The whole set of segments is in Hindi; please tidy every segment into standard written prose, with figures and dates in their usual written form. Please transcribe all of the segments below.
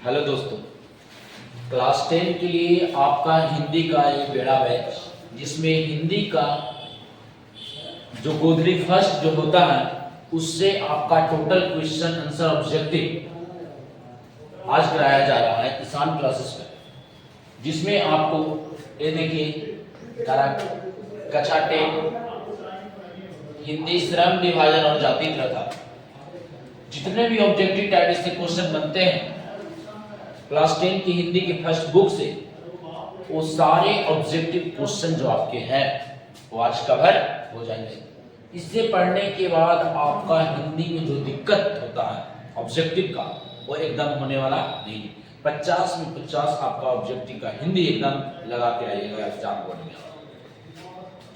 हेलो दोस्तों, क्लास 10 के लिए आपका हिंदी का ये बेड़ा बैच, जिसमें हिंदी का जो गोधरी फर्स्ट जो होता है उससे आपका टोटल क्वेश्चन आंसर ऑब्जेक्टिव आज कराया जा रहा है किसान क्लासेस पर, जिसमें आपको ये देखिए कक्षा 10 हिंदी श्रम विभाजन और जाति प्रथा, जितने भी ऑब्जेक्टिव टाइप से क्वेश्चन बनते हैं क्लास 10 की हिंदी की फर्स्ट बुक से, वो सारे ऑब्जेक्टिव क्वेश्चन जो आपके हैं वो आज कवर हो जाएंगे। इससे पढ़ने के बाद आपका हिंदी में जो दिक्कत होता है ऑब्जेक्टिव का, वो एकदम होने वाला नहीं है। 50 में 50 आपका ऑब्जेक्टिव का हिंदी एकदम लगा के आइएगा एग्जाम बोर्ड में।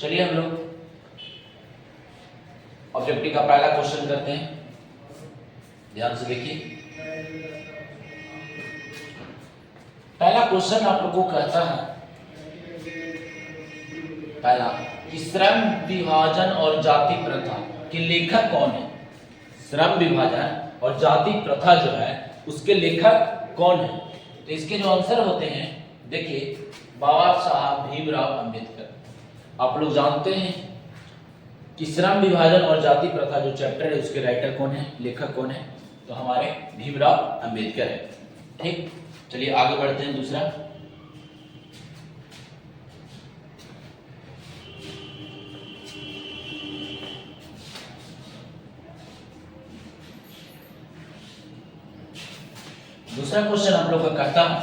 चलिए हम लोग ऑब्जेक्टिव का पहला क्वेश्चन करते हैं, ध्यान से देखिए। पहला क्वेश्चन आप लोगों को कहता है, पहला कि श्रम विभाजन और जाति प्रथा के लेखक कौन है। श्रम विभाजन और जाति प्रथा जो है उसके लेखक कौन है। तो इसके जो आंसर होते हैं देखिए, बाबा साहब भीमराव अंबेडकर। आप लोग जानते हैं कि श्रम विभाजन और जाति प्रथा जो चैप्टर है उसके राइटर कौन है, लेखक कौन है, तो हमारे भीमराव अंबेडकर है। ठीक, चलिए आगे बढ़ते हैं। दूसरा क्वेश्चन हम लोग का कहता है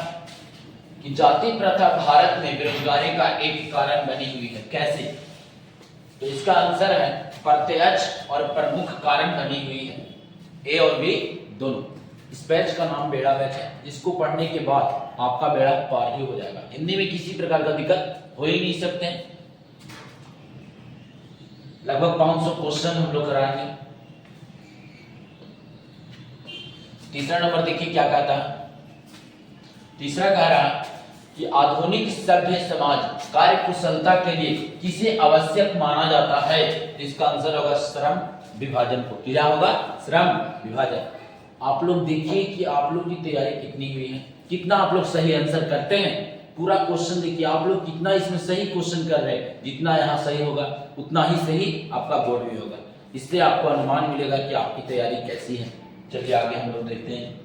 कि जाति प्रथा भारत में बेरोजगारी का एक कारण बनी हुई है, कैसे। तो इसका आंसर है प्रत्यक्ष और प्रमुख कारण बनी हुई है, ए और बी दोनों। इस बैच का नाम बेड़ा बैच है, जिसको पढ़ने के बाद आपका बेड़ा पार ही हो जाएगा। हिंदी में किसी प्रकार का दिक्कत हो ही नहीं सकते हैं। लगभग 500 क्वेश्चन हम लोग कराएंगे। तीसरा नंबर देखिए क्या कहता है। तीसरा कह रहा है कि आधुनिक सभ्य समाज कार्य कुशलता के लिए किसे आवश्यक माना जाता है। तो इसका आंसर होगा श्रम विभाजन को। क्या होगा? श्रम विभाजन। आप लोग देखिए कि आप लोग की तैयारी कितनी हुई है, कितना आप लोग सही आंसर करते हैं। पूरा क्वेश्चन देखिए, आप लोग कितना इसमें सही क्वेश्चन कर रहे हैं। जितना यहाँ सही होगा उतना ही सही आपका बोर्ड में होगा। इससे आपको अनुमान मिलेगा कि आपकी तैयारी कैसी है। चलिए आगे हम लोग देखते हैं।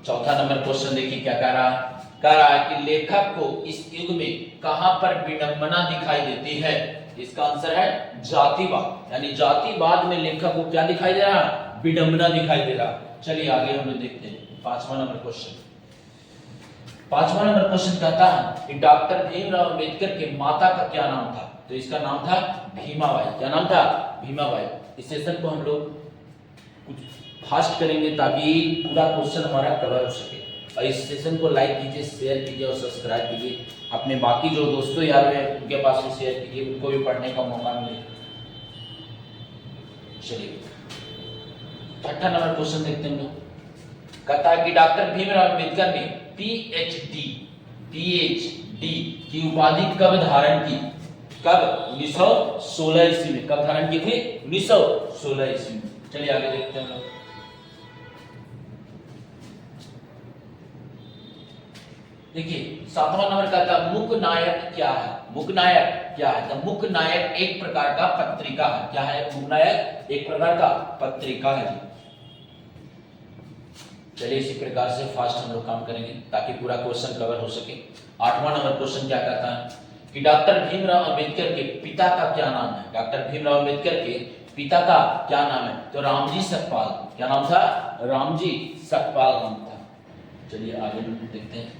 चौथा नंबर क्वेश्चन देखिए क्या कह रहा है कि लेखक को इस युग में कहां पर विडंबना दिखाई देती है। इसका आंसर है जातिवाद, यानी जातिवाद में लेखक को क्या दिखाई दे रहा है? विडंबना दिखाई दे रहा। चलिए आगे हम लोग देखते हैं। पांचवा नंबर क्वेश्चन कहता है कि डॉक्टर भीमराव अंबेडकर के माता का क्या नाम था। तो इसका नाम था भीमाबाई। क्या नाम था? भीमाबाई। इस सेशन को हम लोग कुछ फास्ट करेंगे ताकि पूरा क्वेश्चन हमारा कवर हो सके। और इस सेशन को लाइक कीजिए, शेयर कीजिए और सब्सक्राइब कीजिए। अपने बाकी जो दोस्तों यार हैं उनके पास भी शेयर कीजिए, उनको भी पढ़ने का मौका मिले। चलिए छठा नंबर क्वेश्चन देखते हैं। कहता है कि डॉक्टर भीमराव अंबेडकर ने पीएचडी की उपाधि कब धारण की। कब? 1916 ईस्वी में। कब धारण की थी? 1916 ईस्वी में। चलिए आगे देखते हैं लोग। देखिए सातवां नंबर कहता है मूक नायक क्या है। मूक नायक क्या है? तो मूक नायक एक प्रकार का पत्रिका है। क्या है? मूक नायक एक प्रकार का पत्रिका है जी। चलिए इसी प्रकार से फास्ट हम लोग काम करेंगे ताकि पूरा क्वेश्चन कवर हो सके। आठवां नंबर क्वेश्चन क्या कहता है कि डॉक्टर भीमराव अंबेडकर के पिता का क्या नाम है। डॉक्टर भीमराव अंबेडकर के पिता का क्या नाम है? तो रामजी सकपाल। क्या नाम था? रामजी सकपाल नाम था। चलिए आगे देखते हैं।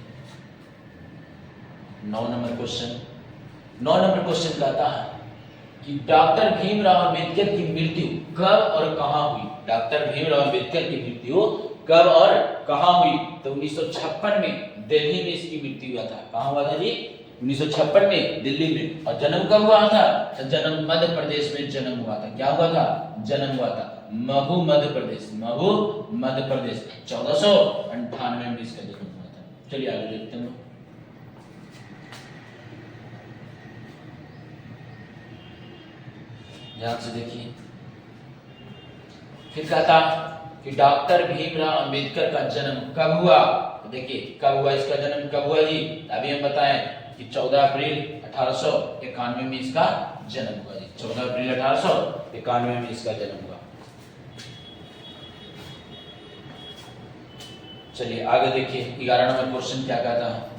9 नंबर क्वेश्चन कहता है कि डॉक्टर भीमराव अंबेडकर की मृत्यु कब और कहां हुई। डॉक्टर भीमराव अंबेडकर की मृत्यु कब और कहां हुई। तो 1956 में दिल्ली में इसकी मृत्यु हुआ था। कहां हुआ था जी? 1956 में दिल्ली में। और जन्म कब हुआ था? तो जन्म मध्य प्रदेश में जन्म हुआ था। क्या हुआ था? जन्म हुआ था महू मध्य प्रदेश। महू मध्य प्रदेश 1498 में इसका जन्म हुआ था। चलिए आगे देखते हैं। ध्यान से देखिए। फिर कहता कि डॉक्टर भीमराव अंबेडकर का जन्म कब हुआ। तो देखिए कब हुआ, इसका जन्म कब हुआ जी, अभी हम बताएं कि 14 अप्रैल 1891 में इसका जन्म हुआ जी। 14 अप्रैल 1891 में इसका जन्म हुआ। चलिए आगे देखिए 11 नंबर क्वेश्चन क्या कहता है।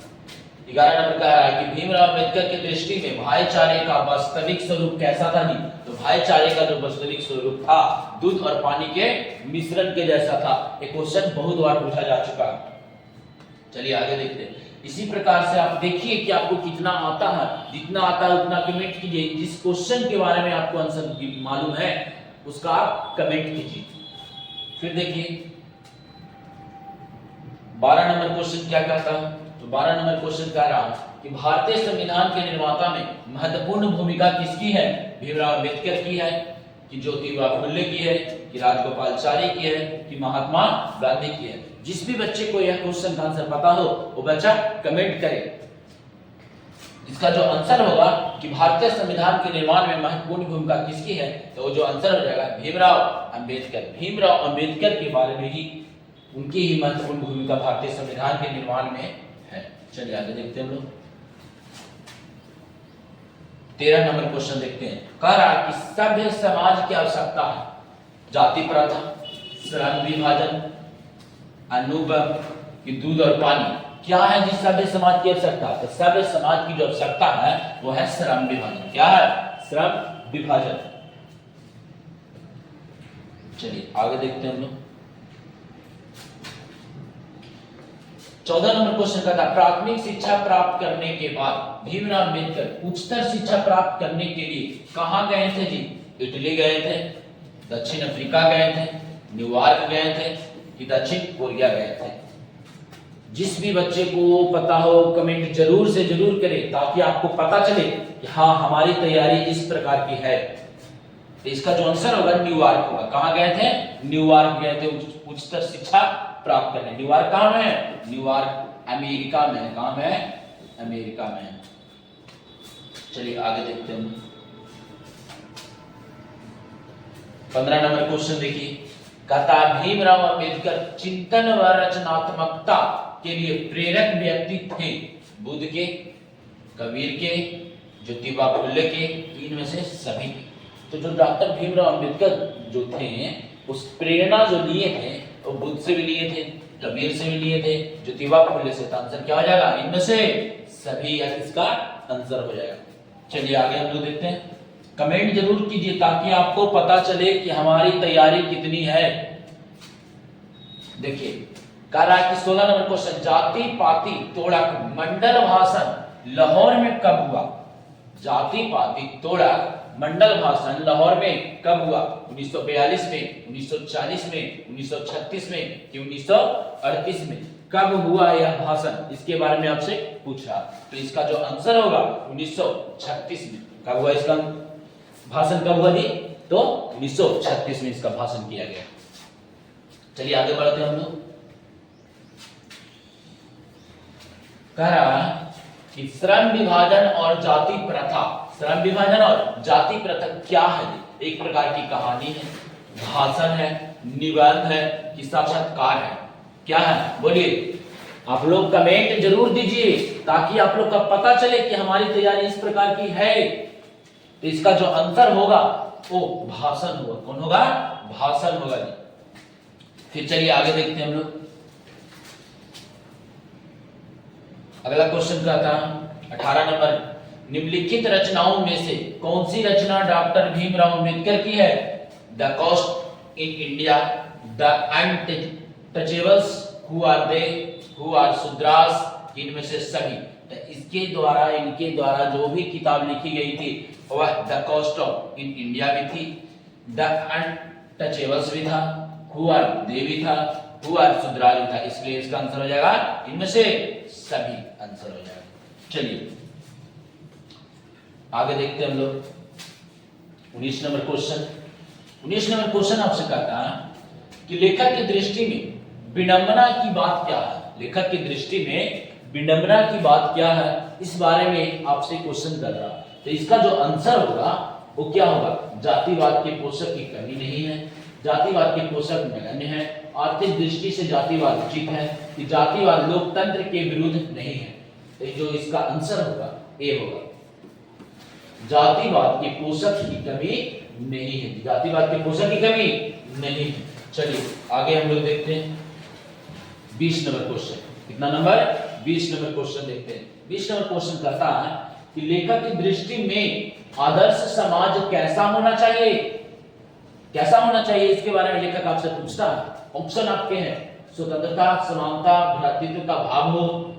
11 नंबर कह रहा है कि भीमराव अंबेडकर की दृष्टि में भाईचारे का वास्तविक स्वरूप कैसा था जी। तो भाईचारे का जो वास्तविक स्वरूप था दूध और पानी के मिश्रण के जैसा था। ये क्वेश्चन बहुत बार पूछा जा चुका है। चलिए आगे देखते हैं। इसी प्रकार से आप देखिए कि आपको कितना आता है, जितना आता है उतना कमेंट कीजिए। जिस क्वेश्चन के बारे में आपको आंसर मालूम है उसका आप कमेंट कीजिए। फिर देखिए 12 नंबर क्वेश्चन क्या कहता है। तो 12 नंबर क्वेश्चन कह रहा है कि भारतीय संविधान के निर्माता में महत्वपूर्ण भूमिका किसकी है। भीमराव अंबेडकर की है कि ज्योतिबा फुले की है कि राजगोपालाचारी की है कि महात्मा गांधी की है। जिस भी बच्चे को यह क्वेश्चन का आंसर पता हो वो बच्चा कमेंट करे। इसका जो आंसर होगा कि भारतीय संविधान के निर्माण में महत्वपूर्ण भूमिका किसकी है, तो वो जो आंसर हो जाएगा भीमराव अंबेडकर। भीमराव अंबेडकर के बारे में ही, उनकी ही महत्वपूर्ण भूमिका भारतीय संविधान के निर्माण में है। चलिए आगे देखते हैं हम लोग 13 नंबर क्वेश्चन देखते हैं। कह रहा है कि सभ्य समाज की आवश्यकता है जाति प्रथा, श्रम विभाजन, अनुबंध कि दूध और पानी। क्या है जिस सभ्य समाज की आवश्यकता। तो सभ्य समाज की जो आवश्यकता है वो है श्रम विभाजन। क्या है, श्रम विभाजन। चलिए आगे देखते हैं हम लोग 14 नंबर क्वेश्चन का था प्राथमिक शिक्षा प्राप्त करने के बाद भीमराव अंबेडकर उच्चतर शिक्षा प्राप्त करने के लिए कहां गए थे जी। इटली गए थे, दक्षिण अफ्रीका गए थे, न्यूयॉर्क गए थे कि दक्षिण कोरिया गए थे। जिस भी बच्चे को पता हो कमेंट जरूर से जरूर करें ताकि आपको पता चले कि हाँ हमारी तैयारी इस प्रकार की है। तो इसका जो आंसर होगा न्यूयॉर्क होगा। कहां गए थे, न्यूयॉर्क गए थे उच्चतर शिक्षा प्राप्त करने। न्यूयॉर्क कहां में है, न्यूयॉर्क अमेरिका में है। कहां में है, अमेरिका में है। चलिए आगे देखते हैं 15 नंबर क्वेश्चन देखिए। कहता भीमराव अंबेडकर चिंतन व रचनात्मकता के लिए प्रेरक व्यक्ति थे। बुद्ध के, कबीर के, ज्योतिबा फुले के, इनमें से सभी के। तो जो डॉक्टर भीमराव अंबेडकर जो थे उस प्रेरणा जो लिए थे वो बुद्ध से भी लिए थे, कबीर से भी लिए थे, ज्योतिबा फुले से। तो आंसर क्या हो जाएगा, इनमें से सभी, इसका आंसर हो जाएगा। चलिए आगे हम लोग देखते हैं। कमेंट जरूर कीजिए ताकि आपको पता चले कि हमारी तैयारी कितनी है। देखिए कह रहा है कि 16 नंबर क्वेश्चन जाति पाति तोड़क मंडल भाषण लाहौर में कब हुआ। जाति पाति तोड़क मंडल भाषण लाहौर में कब हुआ। 1942 में, 1940 में, 1936 में कि 1938 में। कब हुआ यह भाषण, इसके बारे में आपसे पूछ रहा। तो इसका जो आंसर होगा 1936 में। कब हुआ इसका भाषण, कब हुआ जी, तो 1936 में इसका भाषण किया गया। चलिए आगे बढ़ते हैं हम लोग। कह रहा कि श्रम विभाजन और जाति प्रथा, श्रम विभाजन और जाति प्रथा क्या है। एक प्रकार की कहानी है, भाषण है, निबंध है कि साक्षात्कार है, क्या है बोलिए। आप लोग कमेंट जरूर दीजिए ताकि आप लोग का पता चले कि हमारी तैयारी इस प्रकार की है। तो इसका जो आंसर होगा वो भाषण होगा। कौन होगा, भाषण होगा जी। फिर चलिए आगे देखते हैं हम लोग। अगला क्वेश्चन क्या था 18 नंबर। निम्नलिखित रचनाओं में से कौन सी रचना डॉक्टर भीमराव अंबेडकर की है। The caste in India, the untouchables, who are they, who are Shudras, इनमें से सभी। तो इसके द्वारा, इनके द्वारा जो भी किताब लिखी गई थी वह the cost of in India भी थी, द अनटचेबल्स भी था, हु आर दे भी था, हु आर शूद्रास भी था। इसलिए इसका आंसर हो जाएगा इनमें से सभी, आंसर हो जाएगा। चलिए आगे देखते हैं हम लोग 19 नंबर क्वेश्चन। 19 नंबर क्वेश्चन आपसे कहता है कि लेखक की दृष्टि में विडंबना की बात क्या है। लेखक की दृष्टि में विडंबना की बात क्या है, इस बारे में आपसे क्वेश्चन कर रहा। तो इसका जो आंसर होगा वो क्या होगा, जातिवाद के पोषक की कमी नहीं है, जातिवाद के पोषक नगण्य है। आर्थिक दृष्टि से जातिवाद उचित है कि जातिवाद लोकतंत्र के विरुद्ध नहीं है। तो जो इसका आंसर होगा ए होगा, जातिवाद के पोषक की कमी नहीं है, जातिवाद के पोषक की कमी नहीं है। चलिए आगे हम लोग देखते हैं 20 नंबर क्वेश्चन। कितना नंबर? 20 नंबर क्वेश्चन देखते हैं। 20 नंबर क्वेश्चन कहता है कि लेखक की दृष्टि में आदर्श समाज कैसा होना चाहिए, कैसा होना चाहिए, इसके बारे में लेखक आपसे पूछता है। ऑप्शन आपके हैं, स्वतंत्रता, समानता, भ्रातृत्व का भाव हो,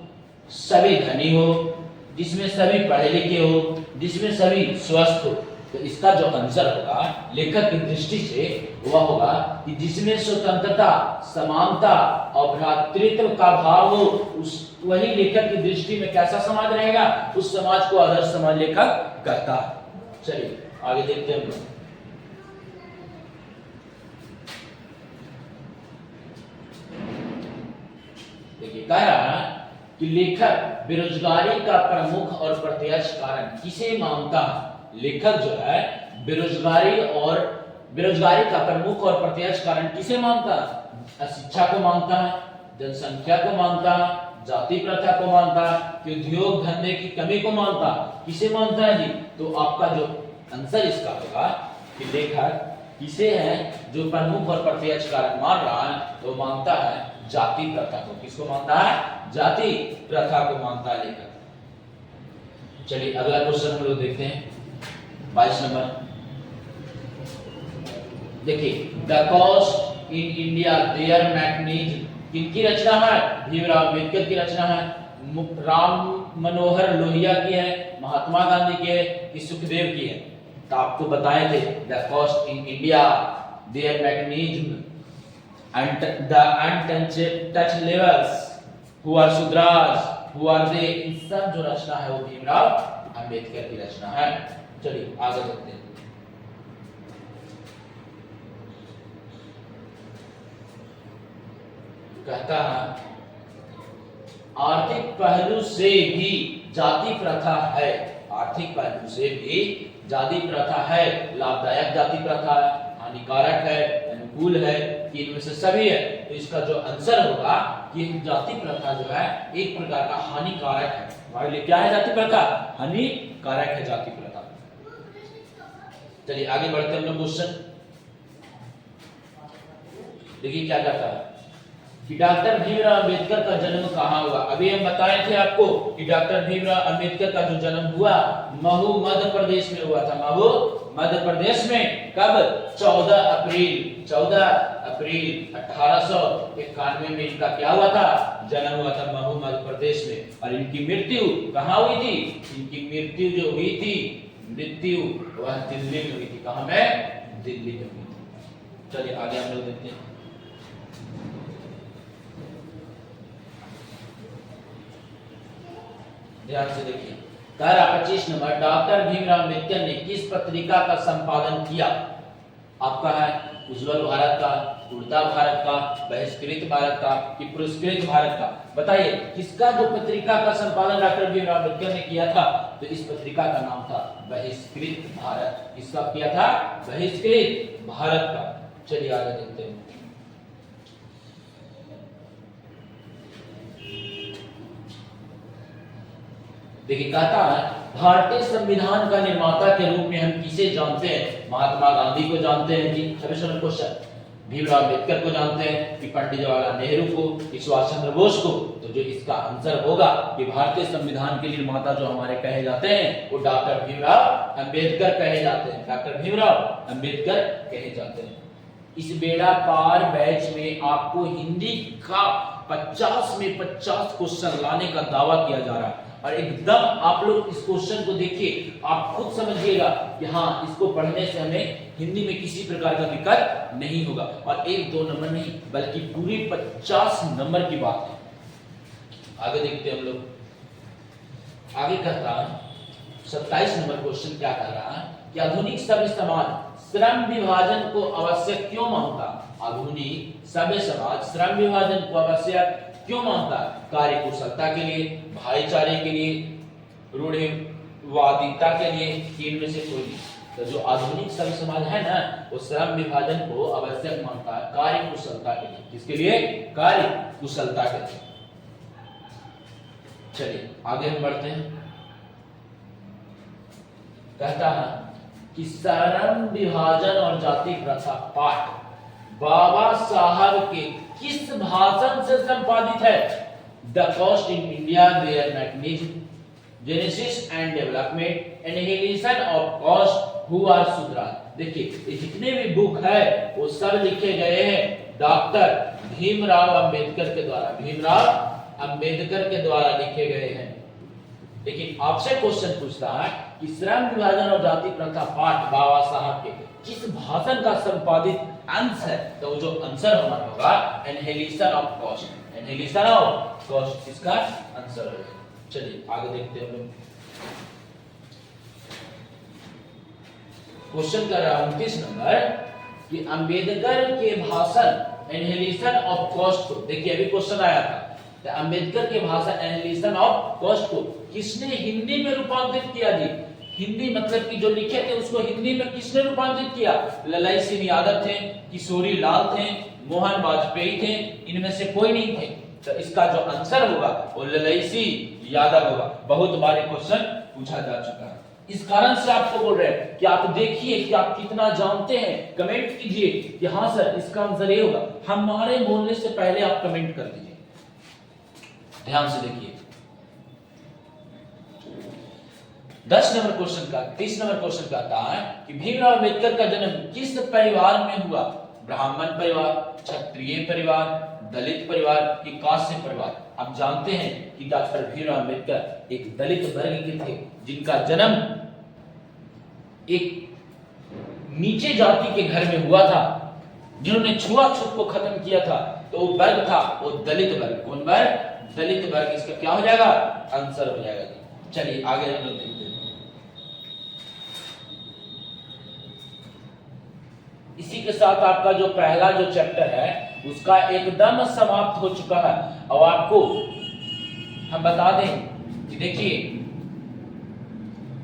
सभी धनी हो, जिसमें सभी पढ़े लिखे हो, जिसमें सभी स्वस्थ हो। तो इसका जो आंसर होगा लेखक की दृष्टि से वह होगा कि जिसमें स्वतंत्रता, समानता और भ्रातृत्व का भाव हो, उस वही लेखक की दृष्टि में कैसा समाज रहेगा, उस समाज को आदर्श समाज लेखक कहता है। चलिए आगे देखते हैं हम लोग। देखिए कह रहा है कि लेखक बेरोजगारी का प्रमुख और प्रत्यक्ष कारण किसे मानता है। लेखक जो है बेरोजगारी का प्रमुख और प्रत्यक्ष कारण किसे मानता है? अशिक्षा को मानता है, जनसंख्या को मानता है, जाति प्रथा को मानता है, कि उद्योग धंधे की कमी को मानता है, किसे मानता है जी? तो आपका जो आंसर इसका होगा कि लेखक किसे है जो प्रमुख और प्रत्यक्ष कारण मान रहा है, तो मानता है जाति प्रथा को। किसको मानता है? जाति प्रथा को मानता है लेखक। चलिए अगला क्वेश्चन हम लोग देखते हैं 22 नंबर। देखिए the caste in India their mechanism किनकी रचना है? भीमराव अम्बेडकर की रचना है, राम मनोहर लोहिया की है, महात्मा गांधी की है, कि सुखदेव की है? तो आपको बताए थे the caste in India their mechanism and the untouched levels who are Sudras who are they, इन सब जो रचना है वो भीमराव अम्बेडकर की रचना है। चलिए आगे देखते हैं। कहता है आर्थिक पहलू से भी जाति प्रथा है, आर्थिक पहलू से भी जाति प्रथा है, लाभदायक जाति प्रथा है, हानिकारक है, अनुकूल है, कि इनमें से सभी है। तो इसका जो आंसर होगा कि जाति प्रथा जो है एक प्रकार का हानिकारक है। हमारे लिए क्या है जाति प्रथा? हानिकारक है जाति प्रथा। चलिए आगे बढ़ते हैं हम लोग क्वेश्चन। देखिए क्या कहता है कि डॉक्टर भीमराव अम्बेडकर का जन्म कहाँ हुआ। अभी हम बताए थे आपको कि डॉक्टर भीमराव अम्बेडकर का जो जन्म हुआ महू मध्य प्रदेश में हुआ था। महू मध्य प्रदेश में कब? 14 अप्रैल 1891 में इनका क्या हुआ था? जन्म हुआ था महू मध्य प्रदेश में। और इनकी मृत्यु कहाँ हुई थी? इनकी मृत्यु जो हुई थी, मृत्यु वह दिल्ली में हुई थी। कहाँ में? दिल्ली में हुई थी। चलिए आगे हम लोग देखते हैं। ध्यान से देखिए, 25 नंबर, डॉक्टर भीमराव अम्बेडकर ने किस पत्रिका का संपादन किया? आपका है उज्जवल भारत का, उड़ता भारत का, बहिष्कृत भारत का, कि पुरस्कृत भारत का? बताइए किसका जो पत्रिका का संपादन डॉक्टर भीमराव अम्बेडकर ने किया था? तो इस पत्रिका का नाम था बहिष्कृत भारत। किसका किया था? बहिष्कृत भारत का। चलिए आगे देखते हैं। देखिए कहता है भारतीय संविधान का निर्माता के रूप में हम किसे जानते हैं? महात्मा गांधी को जानते हैं जी। 26 नंबर क्वेश्चन। भीमराव अम्बेडकर को जानते हैं, कि पंडित जवाहरलाल नेहरू को, कि सुभाष चंद्र बोस को? तो जो इसका आंसर होगा कि भारतीय संविधान के निर्माता जो हमारे कहे जाते हैं वो डॉक्टर भीमराव अम्बेडकर कहे जाते हैं। डॉक्टर भीमराव अम्बेडकर कहे जाते हैं। इस बेड़ा पार बैच में आपको हिंदी का 50 में 50 क्वेश्चन लाने का दावा किया जा रहा है। और एकदम आप लोग इस क्वेश्चन को देखिए, आप खुद समझिएगा कि हाँ इसको पढ़ने से हमें हिंदी में किसी प्रकार का दिक्कत नहीं होगा। और 1-2 नंबर नहीं बल्कि पूरी 50 नंबर की बात है। आगे देखते हैं हम लोग। आगे कहता है 27 नंबर क्वेश्चन क्या कह रहा है कि आधुनिक सभ्य समाज श्रम विभाजन को आवश्यक क्यों मानता? आधुनिक सभ्य समाज श्रम विभाजन को आवश्यक क्यों मानता? कार्य कुशलता के लिए, भाईचारे के लिए, रूढ़िवादिता के लिए, इनमें से कोई नहीं। तो जो आधुनिक सभ्य समाज है ना, वो श्रम विभाजन को आवश्यक मानता है कार्य कुशलता के लिए। किसके लिए? कार्य कुशलता के लिए। चलिए आगे हम बढ़ते हैं। कहता है कि श्रम विभाजन और जाति प्रथा पाठ बाबा साहब के किस भाषण से संपादित है? The caste in India, their mechanism, genesis and development, annihilation of caste, who are Shudras. देखिए ये जितने भी बुक है वो सब लिखे गए हैं डॉक्टर भीमराव अंबेडकर के द्वारा, भीमराव अंबेडकर के द्वारा लिखे गए हैं। लेकिन आपसे क्वेश्चन पूछता है कि श्रम विभाजन और जाति प्रथा पाठ बाबा साहब के किस भाषण का संपादित अंश है? तो जो आंसर हमारा होगा annihilation of cost, annihilation of cost इसका आंसर होगा। चलिए आगे देखते हैं हम लोग। क्वेश्चन कर रहा हूं 29 नंबर कि अंबेडकर के भाषण एनहिलेशन ऑफ कॉस्ट को, देखिए अभी क्वेश्चन आया था, तो अंबेडकर के भाषण एनहिलेशन ऑफ कॉस्ट को किसने हिंदी में रूपांतरित किया जी? हिंदी मतलब कि जो लिखे थे उसको हिंदी में किसने रूपांतरित किया? ललाई सिंह यादव थे, किशोरी लाल थे, मोहन वाजपेयी थे, इनमें से कोई नहीं थे। तो इसका जो आंसर होगा वो ललाई सिंह यादव होगा। बहुत बार क्वेश्चन पूछा जा चुका है, इस कारण से आपको बोल रहे हैं कि आप देखिए कि आप कितना जानते हैं, कमेंट कीजिए कि हाँ सर इसका आंसर ये होगा। हमारे बोलने से पहले आप कमेंट कर दीजिए, ध्यान से देखिए। 10 नंबर क्वेश्चन का 30 नंबर क्वेश्चन कहता है कि भीमराव अंबेडकर का जन्म किस परिवार में हुआ? ब्राह्मण परिवार, क्षत्रिय परिवार, दलित परिवार कि काश्य परिवार? आप जानते हैं कि डॉक्टर भीमराव अंबेडकर एक दलित वर्ग के थे जिनका जन्म एक नीचे जाति के घर में हुआ था, जिन्होंने छुआछूत को खत्म किया था। तो वो वर्ग था वो दलित वर्ग। कौन वर्ग? दलित वर्ग। इसका क्या हो जाएगा? आंसर हो जाएगा। चलिए आगे हम लोग देखते हैं। इसी के साथ आपका जो पहला जो चैप्टर है उसका एकदम समाप्त हो चुका है। और आपको हम बता दें कि देखिए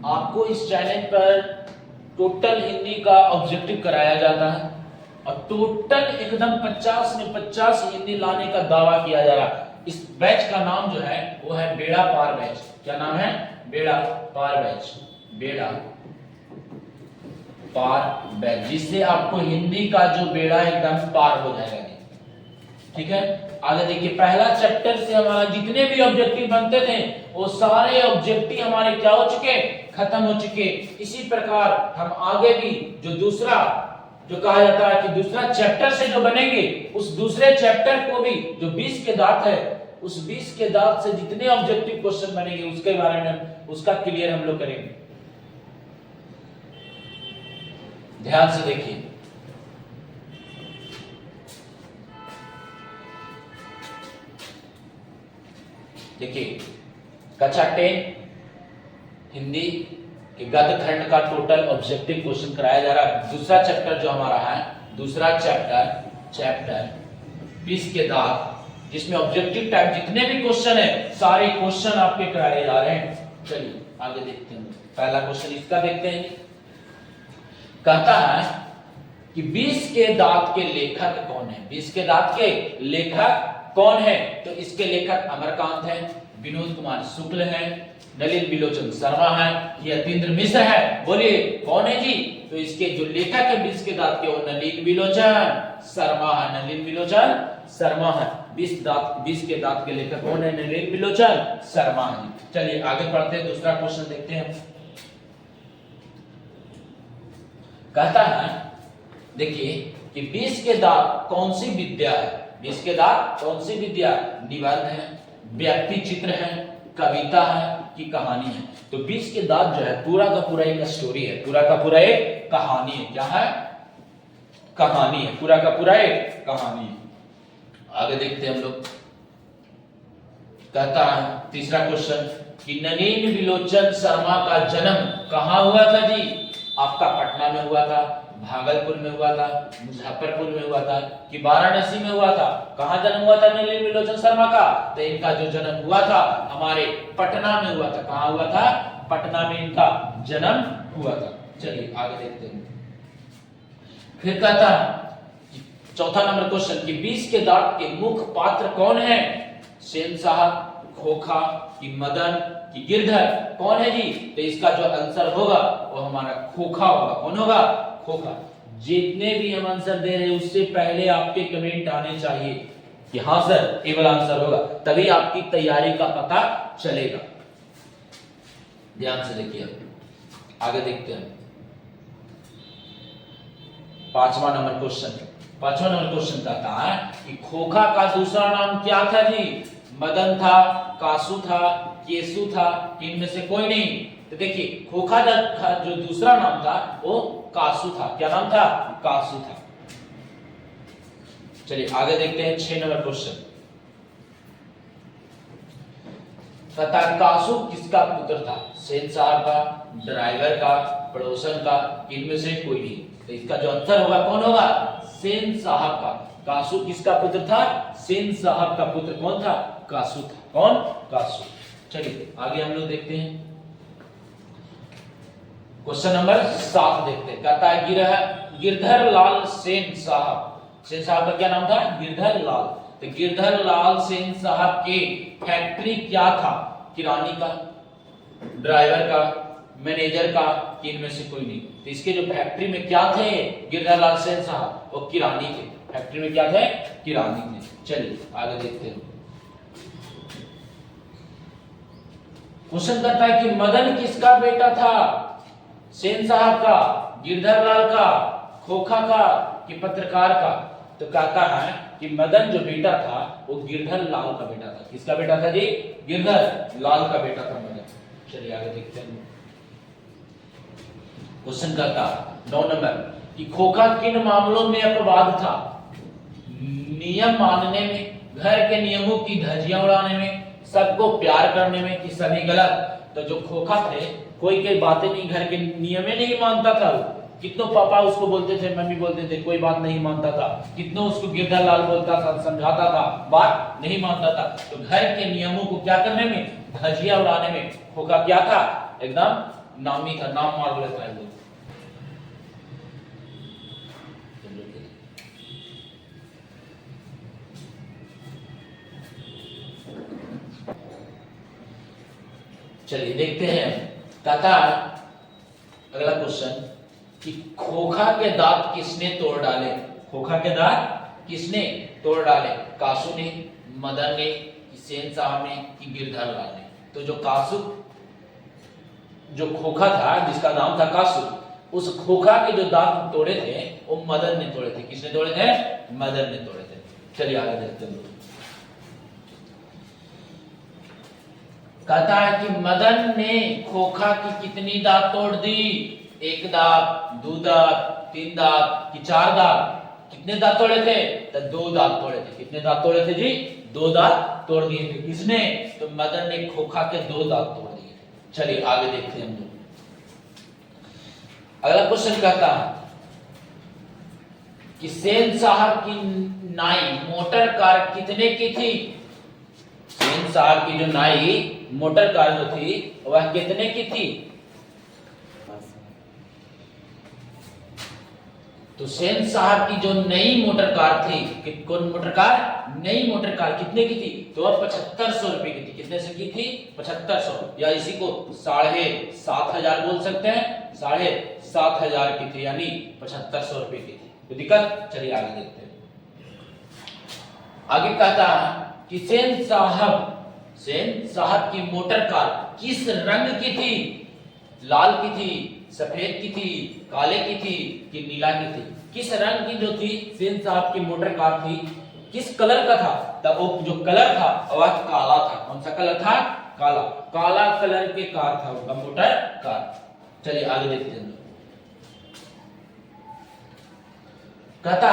आपको इस चैनल पर टोटल हिंदी का ऑब्जेक्टिव कराया जाता है और टोटल एकदम 50 में 50 हिंदी लाने का दावा किया जा रहा है। इस बैच का नाम जो है वो है बेड़ा पार बैच। क्या नाम है? बेड़ा पार बैच, बेड़ा पार बैच, जिससे आपको हिंदी का जो बेड़ा एकदम पार हो जाएगा। ठीक है, आगे देखिए पहला चैप्टर से हमारा जितने भी ऑब्जेक्टिव बनते थे वो सारे ऑब्जेक्टिव हमारे क्या हो चुके? खत्म हो चुके। इसी प्रकार हम आगे भी जो दूसरा जो कहा जाता है कि दूसरा चैप्टर से जो बनेंगे उस दूसरे चैप्टर को भी जो 20 के दांत है उस 20 के दांत से जितने ऑब्जेक्टिव क्वेश्चन बनेंगे उसके बारे में उसका क्लियर हम लोग करेंगे। ध्यान से देखिए। देखिए कक्षा 10 हिंदी के गद्य खंड का टोटल ऑब्जेक्टिव क्वेश्चन कराया जा रहा है। दूसरा चैप्टर जो हमारा है, दूसरा चैप्टर 20 के दांत, जिसमें ऑब्जेक्टिव टाइप जितने भी क्वेश्चन है सारे क्वेश्चन आपके कराए जा रहे हैं। चलिए आगे देखते हैं। पहला क्वेश्चन इसका देखते हैं। कहता है कि 20 के दांत के लेखक कौन है? 20 के दांत के लेखक कौन है? तो इसके लेखक अमरकांत है, विनोद कुमार शुक्ल है, नलिन बिलोचन शर्मा है, यतीन्द्र मिश्र है। बोलिए कौन है जी? तो इसके जो लेखक है 20 के दांत के वो नलिन बिलोचन शर्मा है, नलिन बिलोचन शर्मा है। 20 के दांत के लेखक कौन है? नलिन बिलोचन शर्मा है। चलिए आगे पढ़ते हैं, दूसरा क्वेश्चन देखते हैं। कहता है देखिए कि 20 के दांत कौन सी विद्या है? 20 के दांत कौन सी विद्या? निबंध है, व्यक्ति चित्र है, कविता है कि कहानी है? तो 20 के दांत जो है पूरा का पूरा एक स्टोरी है, पूरा का पूरा एक कहानी है। क्या है? कहानी है, पूरा का पूरा एक कहानी है। आगे देखते हैं हम लोग। कहता है तीसरा क्वेश्चन कि नलिन बिलोचन शर्मा का जन्म कहाँ हुआ था जी? आपका पटना में हुआ था, भागलपुर में हुआ था, मुजफ्फरपुर में हुआ था कि वाराणसी में हुआ था? कहाँ जन्म हुआ था नलिन बिलोचन शर्मा का? तो इनका जो जन्म हुआ था हमारे पटना में हुआ था। कहाँ हुआ था? पटना में इनका जन्म हुआ था। चलिए आगे देखते हैं। फिर कहता है चौथा नंबर क्वेश्चन कि 20 के दांत के मुख्य पात्र कौन है? शहंशाह, खोखा कि मदन कि गिरधर, कौन है जी? तो इसका जो आंसर होगा वो हमारा खोखा होगा। कौन होगा? खोखा। जितने भी हम आंसर दे रहे हैं उससे पहले आपके कमेंट आने चाहिए कि हाँ सर ये वाला आंसर होगा, तभी आपकी तैयारी का पता चलेगा। ध्यान से देखिए, आगे देखते हैं। पांचवा नंबर क्वेश्चन कहता है कि खोखा का दूसरा नाम क्या था जी? मदन था, कासू था, केसु था, इनमें से कोई नहीं। तो देखिए खोखा का जो दूसरा नाम था वो कासू था। क्या नाम था? कासू था। चलिए आगे देखते हैं 6 नंबर क्वेश्चन। तथा कासू किसका पुत्र था? शहंशाह का, ड्राइवर का, पड़ोसन का, इनमें से कोई नहीं। तो इसका जो आंसर होगा कौन होगा? शहंशाह का। कासू किसका पुत्र था? शहंशाह का पुत्र कौन था? कासू था। कौन? कासू। चलिए आगे हम लोग देखते हैं क्वेश्चन नंबर 7 देखते हैं। कहता है गिरधर लाल सेन साहब। सेन साहब का क्या नाम था? गिरधर लाल। तो गिरधर लाल सेन साहब के फैक्ट्री क्या था? किरानी का, ड्राइवर का, मैनेजर का, इनमें से कोई नहीं। तो इसके जो फैक्ट्री में क्या थे गिरधर लाल सेन साहब? वो किरानी थे। फैक्ट्री में क्या थे? किरानी थे। चलिए आगे देखते हैं। क्वेश्चन करता है कि मदन किसका बेटा था? सेन साहब का, गिरधर लाल का, खोखा का कि पत्रकार का? तो कहता है कि मदन जो बेटा था वो गिरधर लाल का बेटा था। किसका बेटा था जी? गिरधर लाल का बेटा था मदन। चलिए आगे देखते हैं। क्वेश्चन करता 9 नंबर कि खोखा किन मामलों में अपवाद था? नियम मानने में, घर के नियमों की धज्जियां उड़ाने में, सबको प्यार करने में कि सभी गलत? तो जो खोखा थे कोई कोई बातें नहीं, घर के नियम नहीं मानता था। वो कितनों पापा उसको बोलते थे, मम्मी बोलते थे, कोई बात नहीं मानता था। कितनों उसको गिरधर लाल बोलता था, समझाता था, बात नहीं मानता था। तो घर के नियमों को क्या करने में, धज्जियां उड़ाने में खोखा क्या था? एकदम नामी था, नाम मार लेता है। चलिए देखते हैं। कहता अगला क्वेश्चन कि खोखा के दांत किसने तोड़ डाले? खोखा के दांत किसने तोड़ डाले? कासू ने, मदन ने, सेन साहब ने कि गिरधर लाल ने? तो जो कासू, जो खोखा था जिसका नाम था कासू, उस खोखा के जो दांत तोड़े थे वो मदन ने तोड़े थे। किसने तोड़े थे? मदन ने तोड़े थे। चलिए आगे देखते हैं। कहता है कि मदन ने खोखा की कितनी दांत तोड़ दी? 1 दांत, 2 दांत, 3 दांत कि 4 दांत? कितने दांत तोड़े थे? तो 2 दांत तोड़े थे। कितने दांत तोड़े थे जी? 2 दांत तोड़ दिए थे। किसने? तो मदन ने खोखा के 2 दांत तोड़ दिए थे। चलिए आगे देखते हैं हम लोग। अगला क्वेश्चन कहता है कि सेन साहब की नाई मोटर कार कितने की थी? सेन साहब की जो नाई मोटर कार जो थी वह कितने की थी? तो सेन साहब की जो नई मोटर कार थी, कौन मोटर कार? नई मोटर कार कितने की थी? तो वह 7500 रुपए की थी। कितने से की थी? 7500, या इसी को 7500 बोल सकते हैं। 7500 की थी, यानी 7500 रुपए की थी। तो दिक्कत? चलिए आगे देखते हैं। आगे कहता है कि सेन साहब की मोटर कार किस रंग की थी? लाल की थी, सफेद की थी, काले की थी कि नीला की थी? किस रंग की जो थी सेन साहब की मोटर कार थी, किस कलर का था? तब वो जो कलर था वह काला था। कौन सा कलर था? काला। काला कलर के कार था उनका मोटर कार। चलिए आगे देखते हैं। कहता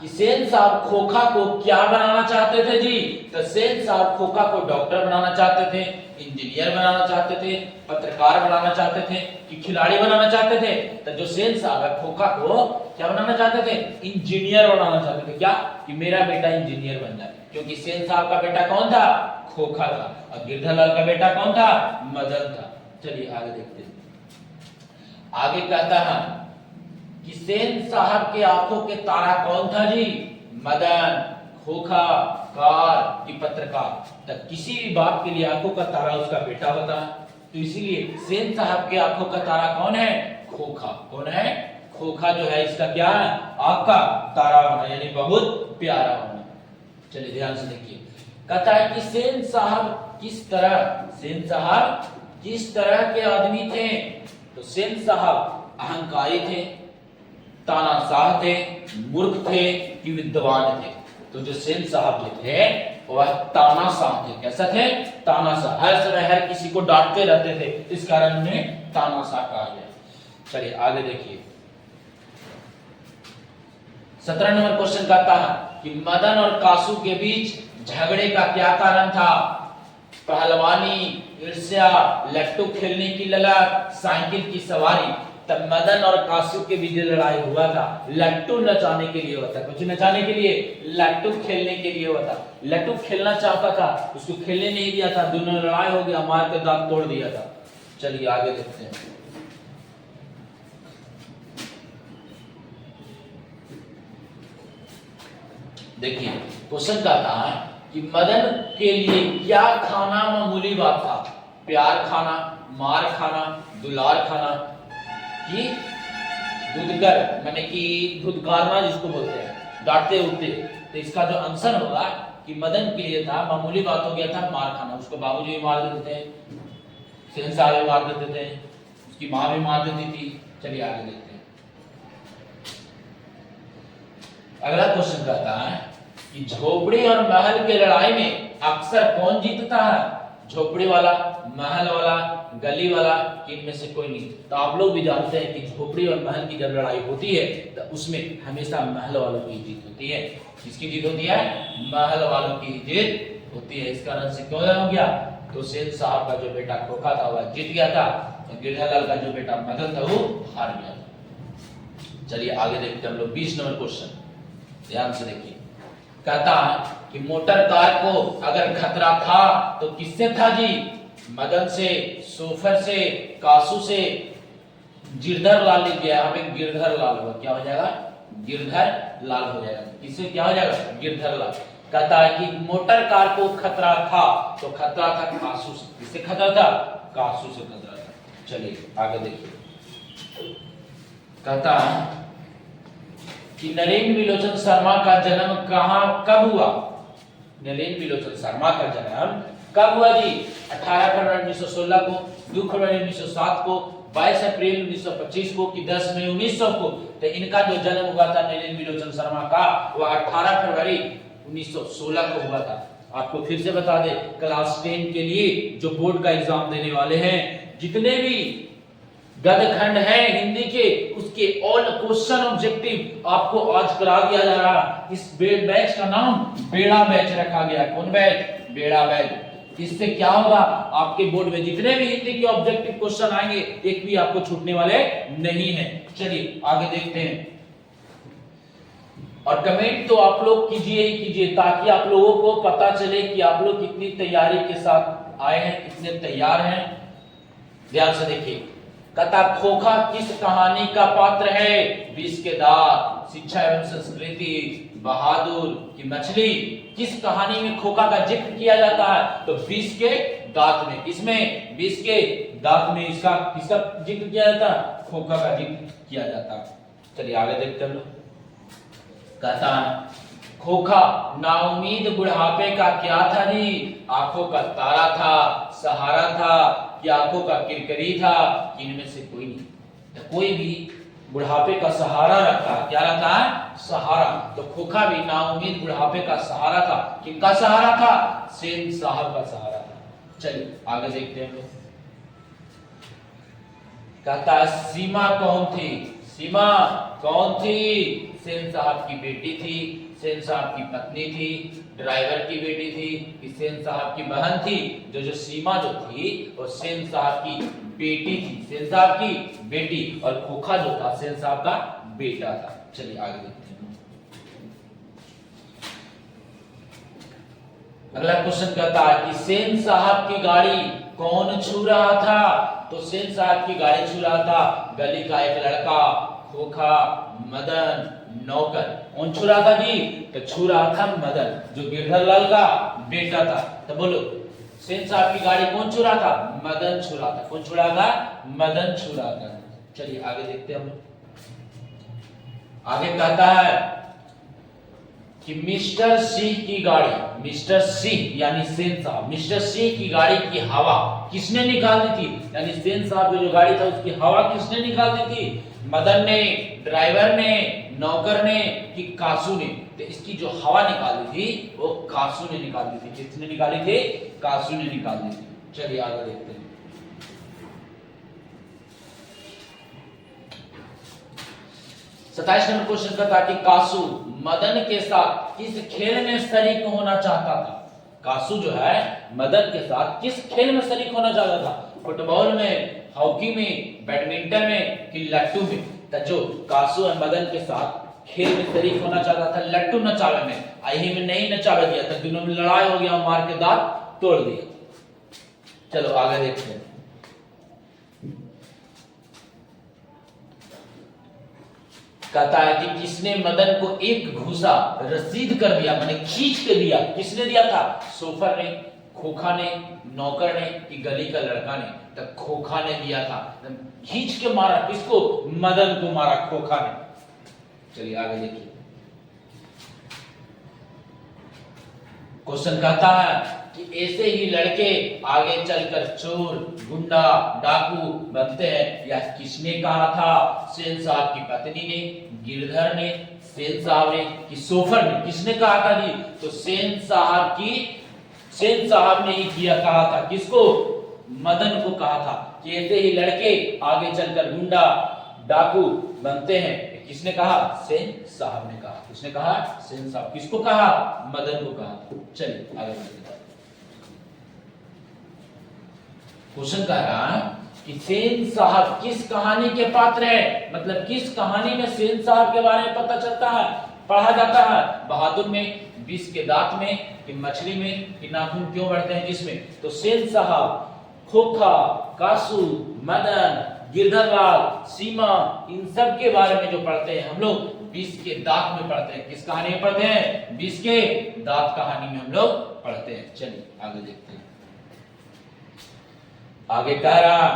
कि सेन साहब खोखा को क्या बनाना चाहते थे जी? तो सेन साहब खोखा को डॉक्टर बनाना चाहते थे, इंजीनियर बनाना चाहते थे, पत्रकार बनाना चाहते थे कि खिलाड़ी बनाना चाहते थे? तो जो सेन साहब है खोखा को क्या बनाना चाहते थे? इंजीनियर बनाना चाहते थे। क्या? कि मेरा बेटा इंजीनियर बन जाए। क्योंकि सेन साहब का बेटा कौन था? खोखा था। और गिरधर लाल का बेटा कौन था? मदन था। चलिए आगे देखते हैं। आगे कहता है कि सेन साहब के आंखों के तारा कौन था जी? मदन, खोखा, कार की पत्रकार। तब किसी भी बाप के लिए आंखों का तारा उसका बेटा होता है, तो इसीलिए सेन साहब के आंखों का तारा कौन है? खोखा। कौन है? खोखा जो है इसका क्या है? आंख का तारा होना, यानी बहुत प्यारा होना। चलिए ध्यान से देखिए, कहता है कि सेन साहब किस तरह के आदमी थे? तो सेन साहब अहंकारी थे, तानाशाह थे, मूर्ख थे कि विद्वान थे? तो जो सेन साहब जो थे वह तानाशाह थे। कैसा थे? तानाशाह। हर समय हर किसी को डांटते रहते थे, इस कारण उन्हें तानाशाह कहा गया। चलिए आगे देखिए, 17 नंबर क्वेश्चन कहता है कि मदन और कासू के बीच झगड़े का क्या कारण था? पहलवानी, ईर्ष्या, लट्टू खेलने की ललक, साइकिल की सवारी। तब मदन और कासू के बीच लड़ाई हुआ था, लट्टू नचाने के लिए हुआ था। कुछ नचाने के लिए, लट्टू खेलने के लिए हुआ था। लट्टू खेलना चाहता था, उसको खेलने नहीं दिया था, दोनों लड़ाई हो गया, मार के दांत तोड़ दिया था। चलिए आगे देखते हैं। देखिए क्वेश्चन कहता है कि मदन के लिए क्या खाना मामूली बात था? प्यार खाना, मार खाना, दुलार खाना कि धुतकर, माने कि धुतकारना जिसको बोलते हैं, डांटते उठते। तो इसका जो आंसर होगा कि मदन के लिए था, मामूली बात हो गया था मार खाना। उसको बाबूजी भी मार देते थे, सेन साहब भी मार देते थे, उसकी माँ भी मार देती थी। चलिए आगे देखते हैं। अगला क्वेश्चन कहता है कि झोपड़ी और महल के लड़ाई में अक्सर कौन जीतता है? झोपड़ी वाला, महल वाला, गली वाला, इनमें से कोई नहीं। तो आप लोग भी जानते हैं कि झोपड़ी और महल की जब लड़ाई होती है तो उसमें हमेशा महल वालों की जीत होती है। किसकी जीत होती है? महल वालों की जीत होती है। इस कारण से क्यों हो गया? तो सेन साहब का जो बेटा खोखा था वह जीत गया था, और गिरधालाल का जो बेटा मदन था वो हार गया था। चलिए आगे देखते हैं हम लोग 20 नंबर क्वेश्चन, ध्यान से देखिए। कहता है कि मोटर कार को अगर खतरा था तो किससे था जी? मदन से, सोफर से, कासू से। गिरधर लाल लिख गया, यहाँ पे गिरधर लाल होगा। क्या हो जाएगा? गिरधर लाल हो जाएगा। किससे क्या हो जाएगा? गिरधर लाल। कहता है कि मोटर कार को खतरा था, तो खतरा था कासू से। किससे खतरा था? कासू से खतरा था। चलिए आगे देखिए, कहता है कि नरेंद्र बिलोचन शर्मा का जन्म कब हुआ? नरेंद्र बिलोचन शर्मा का जन्म कब हुआ जी? 18 फरवरी 1916 को, 2 फरवरी 1907 को, 22 अप्रैल 1925 को कि 10 मई 1900 को। तो इनका जो जन्म हुआ था नरेंद्र बिलोचन शर्मा का, वह 18 फरवरी 1916 को हुआ था। आपको फिर से बता दें, क्लास 10 के लिए जो बोर्ड का एग्जाम देने वाले हैं, जितने भी गद्यखंड है हिंदी के, उसके ऑल क्वेश्चन ऑब्जेक्टिव आपको आज करा दिया जा रहा। इस बैच का नाम बेड़ा बैच रखा गया। कौन बैच? बेड़ा बैच। इससे क्या होगा? आपके बोर्ड में जितने भी हिंदी के ऑब्जेक्टिव क्वेश्चन आएंगे, एक भी आपको छूटने वाले नहीं है। चलिए आगे देखते हैं। और कमेंट तो आप लोग कीजिए ही कीजिए, ताकि आप लोगों को पता चले कि आप लोग कितनी तैयारी के साथ आए हैं, कितने तैयार हैं। ध्यान से देखिए, कहता खोखा किस कहानी का पात्र है? विष के दांत, शिक्षा एवं संस्कृति, बहादुर की मछली। किस कहानी में खोखा का जिक्र किया जाता है? तो विष के दांत में। किसमें? विष के दांत में इसका किसका जिक्र किया जाता है? खोखा का जिक्र किया जाता है। चलिए आगे देखते हैं हम लोग। कहता खोखा नाउमीद बुढ़ापे का क्या था जी? आंखों का तारा था, सहारा था, कि आंखों का किरकिरी था, कि इनमें से कोई नहीं। तो कोई भी बुढ़ापे का सहारा रहता है। क्या रहता है? सहारा। तो खोखा भी नाउमीद बुढ़ापे का सहारा था। किनका सहारा था? सेन साहब का सहारा था। चलिए आगे देखते हैं। कहता है सीमा कौन थी? सीमा कौन थी? सेन साहब की बेटी थी, सेन साहब की पत्नी थी, ड्राइवर की बेटी थी, कि सेन साहब की बहन थी। जो सीमा जो थी वो सेन साहब की बेटी थी, सेन साहब की बेटी। और खोखा जो था सेन साहब का बेटा था। चलिए आगे देखते हैं। अगला क्वेश्चन कहता है कि सेन साहब की गाड़ी कौन छू रहा था? तो सेन साहब की गाड़ी छू रहा था गली का एक लड़का, खोखा, मदन, नौकर। कौन छू रहा था जी? तो छू रहा था मदन, जो गिरधर लाल का बेटा था। तो बोलो सेन साहब की गाड़ी कौन छू रहा था? मदन छू रहा था। कौन छू रहा था? मदन छू रहा था। चलिए आगे देखते हैं हम लोग। आगे कहता है कि मिस्टर सिंह की गाड़ी, मिस्टर सिंह यानी सेन साहब, मिस्टर सिंह की गाड़ी की हवा किसने निकाल दी थी? यानी सेन साहब की जो गाड़ी था उसकी हवा किसने निकाल दी थी? मदन ने, ड्राइवर ने, नौकर ने कि कासू ने? तो इसकी जो हवा निकाली थी वो कासू ने निकाल दी थी। किसने निकाली थी? कासू ने निकाल दी थी। चलिए आगे देखते हैं। 27 नंबर क्वेश्चन का था कि कासू मदन के साथ किस खेल में शरीक होना चाहता था? कासू जो है मदन के साथ किस खेल में शरीक होना चाहता था? फुटबॉल में, हॉकी में, बैडमिंटन में कि लट्टू में? तो जो कासू और मदन के साथ खेल में शरीक होना चाहता था लट्टू नचावे में, आई में नहीं नचावे दिया था, दोनों में लड़ाई हो गया, मार के दांत तोड़ दिया। चलो आगे देखते हैं। कहता है कि किसने मदन को एक घूसा रसीद कर दिया, माने खींच के दिया? किसने दिया था? सोफर ने, खोखा ने, नौकर ने कि गली का लड़का ने? तो खोखा ने दिया था। खींच के मारा किसको? मदन को मारा खोखा ने। चलिए आगे देखिए। क्वेश्चन कहता है कि ऐसे ही लड़के आगे चलकर चोर, गुंडा, डाकू बनते हैं, यह किसने कहा था? सेन साहब की पत्नी ने, गिरधर ने, सेन साहब ने कि सोफर ने? किसने कहा था जी? तो सेन साहब ने ही किया, कहा था। किसको? मदन को कहा था कि ऐसे ही लड़के आगे चलकर गुंडा, डाकू बनते हैं। किसने कहा? सेन साहब ने कहा। किसने कहा? सेन साहब। किसको कहा? मदन को कहा। चलिए आगे बढ़ते हैं। क्वेश्चन कह रहा है कि सेन साहब किस कहानी के पात्र हैं? मतलब किस कहानी में सेन साहब के बारे में पता चलता है, पढ़ा जाता है? बहादुर में, विष के दांत में कि मछली में कि नाखून क्यों बढ़ते हैं जिसमें? तो सेन साहब, खोखा, कासू, मदन, गिरधरलाल, सीमा, इन सब के बारे में जो पढ़ते हैं हम लोग विष के दांत में पढ़ते हैं। किस कहानी में पढ़ते हैं? विष के दांत कहानी में हम लोग पढ़ते हैं। चलिए आगे देखते हैं। आगे कह रहा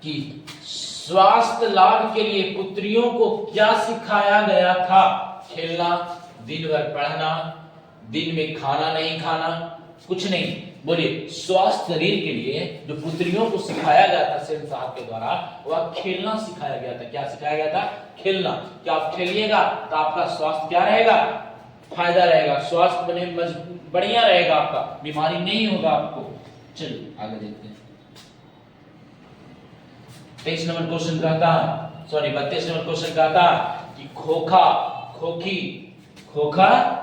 कि स्वास्थ्य लाभ के लिए पुत्रियों को क्या सिखाया गया था? खेलना, दिन भर पढ़ना, दिन में खाना नहीं खाना, कुछ नहीं। बोलिए स्वास्थ्य शरीर के लिए जो पुत्रियों को सिखाया गया था सेन साहब के द्वारा, वह खेलना सिखाया गया था। क्या सिखाया गया था? खेलना। क्या आप खेलिएगा तो आपका स्वास्थ्य क्या रहेगा? फायदा रहेगा, स्वास्थ्य बने बढ़िया रहेगा, आपका बीमारी नहीं होगा आपको। चलिए आगे देखते हैं। 23 नंबर क्वेश्चन कहता है, सॉरी 32 नंबर क्वेश्चन कहता है कि खोखा, खोखी, खोखा,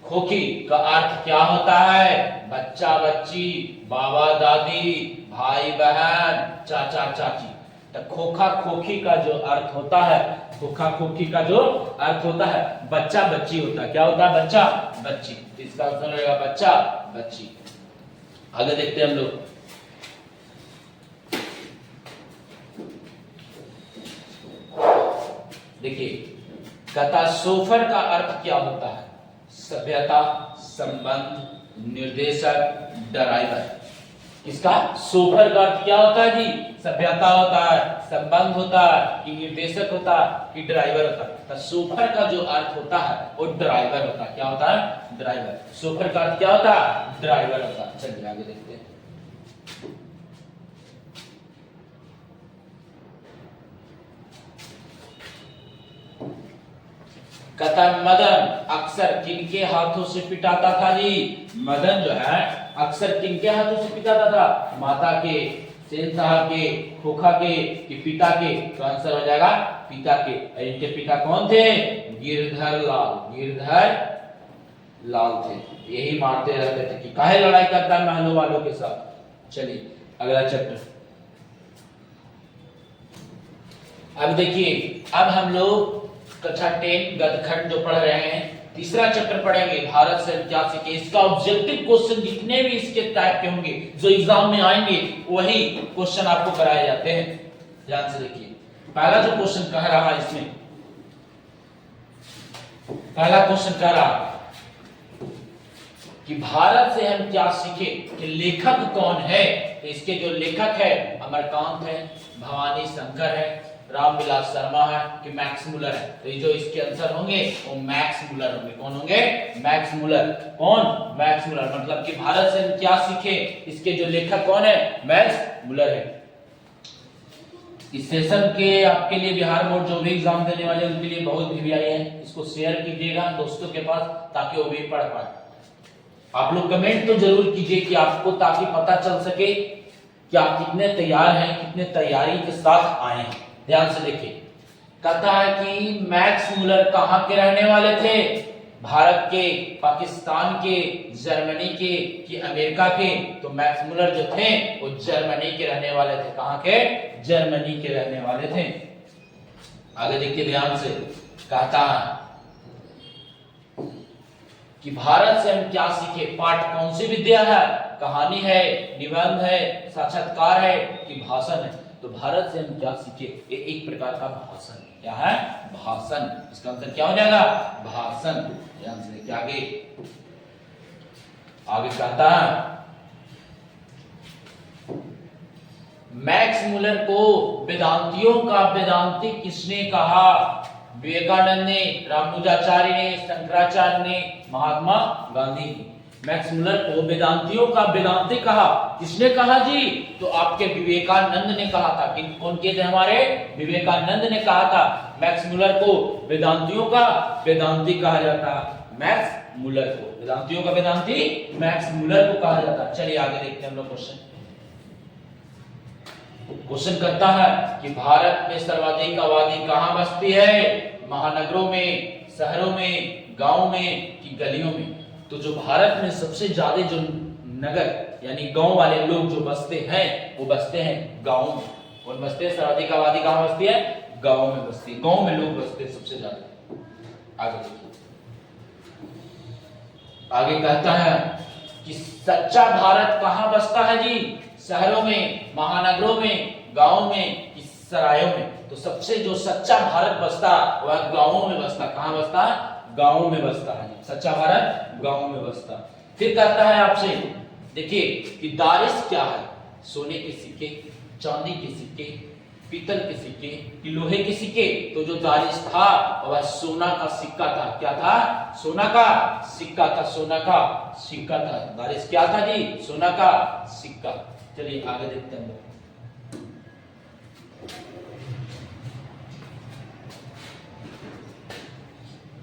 खोखी का अर्थ क्या होता है? बच्चा बच्ची, बाबा दादी, भाई बहन, चाचा चाची। तो खोखा खोखी का जो अर्थ होता है, खोखा खोखी का जो अर्थ होता है बच्चा बच्ची होता है। क्या होता है? बच्चा बच्ची। इसका आंसर रहेगा बच्चा बच्ची। आगे देखते हैं हम लोग। देखिए कहता सोफर का अर्थ क्या होता है? सभ्यता, संबंध, निर्देशक, ड्राइवर। इसका सोफर का अर्थ क्या होता है जी? सभ्यता होता है, संबंध होता है कि निर्देशक होता है कि ड्राइवर होता है? तो सोफर का जो अर्थ होता है वो ड्राइवर होता है। क्या होता है? ड्राइवर। सोफर का अर्थ क्या होता है? ड्राइवर होता है। चलिए आगे देखते हैं। कहता मदन अक्सर किनके हाथों से पिटाता था जी? मदन जो है अक्सर किनके हाथों से पिटाता था? माता के, सेन साहब के, खोखा के कि पिता के? तो आंसर हो जाएगा पिता के। इनके पिता कौन थे? गिरधर लाल, गिरधर लाल थे। यही मारते रहते थे कि काहे लड़ाई करता है महलों वालों के साथ। चलिए अगला चैप्टर। अब देखिए, अब हम लोग कक्षा 10 गदखंड जो पढ़ रहे हैं, तीसरा चैप्टर पढ़ेंगे भारत से ऐतिहासिक के। इसका ऑब्जेक्टिव क्वेश्चन जितने भी इसके टाइप के होंगे जो एग्जाम में आएंगे वही क्वेश्चन आपको कराए जाते हैं। ध्यान से देखिए, पहला जो क्वेश्चन कह रहा है इसमें, पहला क्वेश्चन कह रहा कि भारत से हम क्या सीखे, कि लेखक कौन है। तो इसके जो लेखक है अमरकांत है, भवानी शंकर है, रामविलास शर्मा है, कि मैक्स मुलर है। तो ये जो इसके आंसर होंगे वो मैक्स मुलर होंगे। कौन होंगे? Max Muller. कौन? Max Muller. मतलब कि भारत से हम क्या सीखे, इसके जो लेखक कौन है? मैक्स मुलर है। इस सेशन के आपके लिए बिहार बोर्ड जो भी एग्जाम देने वाले उनके लिए बहुत वीवीआई है, इसको शेयर कीजिएगा दोस्तों के पास ताकि वो भी पढ़ पाए। आप लोग कमेंट तो जरूर कीजिए कि आपको, ताकि पता चल सके कि आप कितने तैयार हैं, कितने तैयारी के साथ आए हैं। ध्यान से देखिए, कहता है कि मैक्स मुलर कहाँ के रहने वाले थे? भारत के, पाकिस्तान के, जर्मनी के, कि अमेरिका के? तो मैक्स मुलर जो थे वो जर्मनी के रहने वाले थे। कहाँ के? जर्मनी के रहने वाले थे। आगे देखिए ध्यान से, कहता है कि भारत से हम क्या सीखे। पाठ कौन सी विद्या है? कहानी है, निबंध है, साक्षात्कार है, कि भाषण है? तो भारत से हम क्या सीखे, ये एक प्रकार का भाषण है। क्या है? भाषण। इसका आंसर क्या हो जाएगा? भाषण। ध्यान से देखिए आगे, आगे कहता है मैक्स मुलर को वेदांतियों का वेदांती किसने कहा? विवेकानंद ने, रामानुजाचार्य ने, शंकराचार्य ने, महात्मा गांधी ने। मैक्स मुलर को वेदांतियों का वेदांती कहा। किसने कहा जी? तो आपके विवेकानंद ने कहा था। कि कौन के थे हमारे? विवेकानंद ने कहा था मैक्स मुलर को वेदांतियों का वेदांती कहा जाता। मैक्स मुलर को वेदांतियों का वेदांती मैक्स मुलर को कहा जाता। चलिए आगे देखते हैं हम लोग क्वेश्चन। क्वेश्चन करता है कि भारत में सर्वाधिक आबादी कहाँ बसती है? महानगरों में, शहरों में, गांव में, कि गलियों में? तो जो भारत में सबसे ज्यादा जो नगर यानी गांव वाले लोग जो बसते हैं वो बसते हैं गांव में। कौन बसते हैं? सर्वाधिक आबादी कहाँ बसती है? गांव में बसती है। गांव में लोग बसते हैं सबसे ज्यादा। आगे देखिए, आगे कहता है कि सच्चा भारत कहाँ बसता है जी? शहरों में, महानगरों में, गांव में, कि सरायों में? तो सबसे जो सच्चा भारत बसता वह गांवों में बसता। कहाँ बसता? गांव में बसता है। सच्चा भारत गांव में बसता। फिर कहता है आपसे, देखिए कि दारिश क्या है? सोने के सिक्के, चांदी के सिक्के, पीतल के सिक्के, कि लोहे के सिक्के? तो जो दारिश था वह सोना का सिक्का था। क्या था? सोना का सिक्का था। सोना का सिक्का था। दारिश क्या था जी? सोना का सिक्का। चलिए आगे देखते हैं।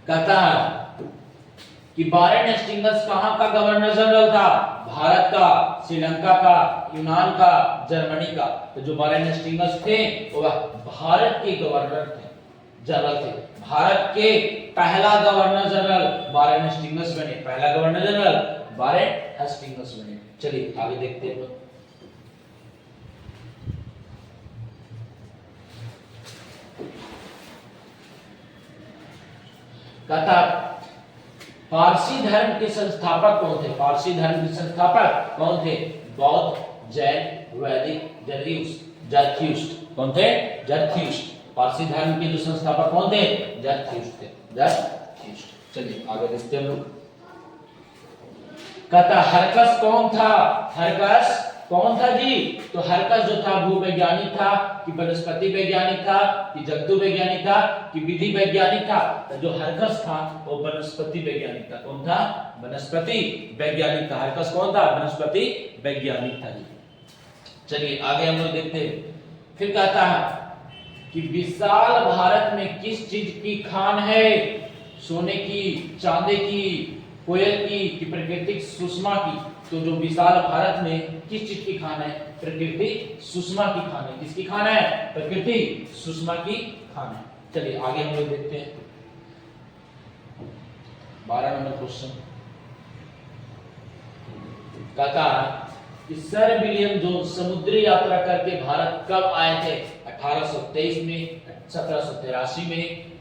कहता है कि वारेन हेस्टिंग्स कहाँ का गवर्नर जनरल था? भारत का, श्रीलंका का, यूनान का, जर्मनी का? तो जो वारेन हेस्टिंग्स थे वह भारत के गवर्नर थे, जनरल थे। भारत के पहला गवर्नर जनरल वारेन हेस्टिंग्स बने। पहला गवर्नर जनरल वारेन हेस्टिंग्स बने। चलिए आगे देखते हैं। कहता पारसी धर्म के संस्थापक कौन थे? पारसी धर्म के संस्थापक कौन थे? बौद्ध, जैन, वैदिक, जरथ्यूस्ट। कौन थे? जरथ्यूस्ट। पारसी धर्म के जो संस्थापक कौन थे? जरथ्यूस्ट थे। जरथ्यूस्ट। चलिए आगे देखते हैं लोग। कहता हरकस कौन था? हरकस कौन था जी? तो हरकस जो था भूवैज्ञानिक था, कि वनस्पति वैज्ञानिक था, कि जंतु वैज्ञानिक था, कि विधि वैज्ञानिक था? तो जो हरकस था वो वनस्पति वैज्ञानिक था। कौन था? वनस्पति वैज्ञानिक था। हरकस कौन था? वनस्पति वैज्ञानिक था जी। चलिए आगे हम लोग देखते हैं। फिर कहता है कि विशाल भारत में किस चीज की खान है? सोने की, चांदी की, कोयल की, कि प्राकृतिक सुषमा की? तो जो विशाल भारत में किस चीज की खान है? प्रकृति सुषमा की खान है। किसकी खान है? प्रकृति सुषमा की खान है। चलिए आगे हम लोग देखते हैं 12 नंबर क्वेश्चन। कहता कि सर विलियम जोन्स समुद्री यात्रा करके भारत कब आए थे? 1823 में, 1783 में,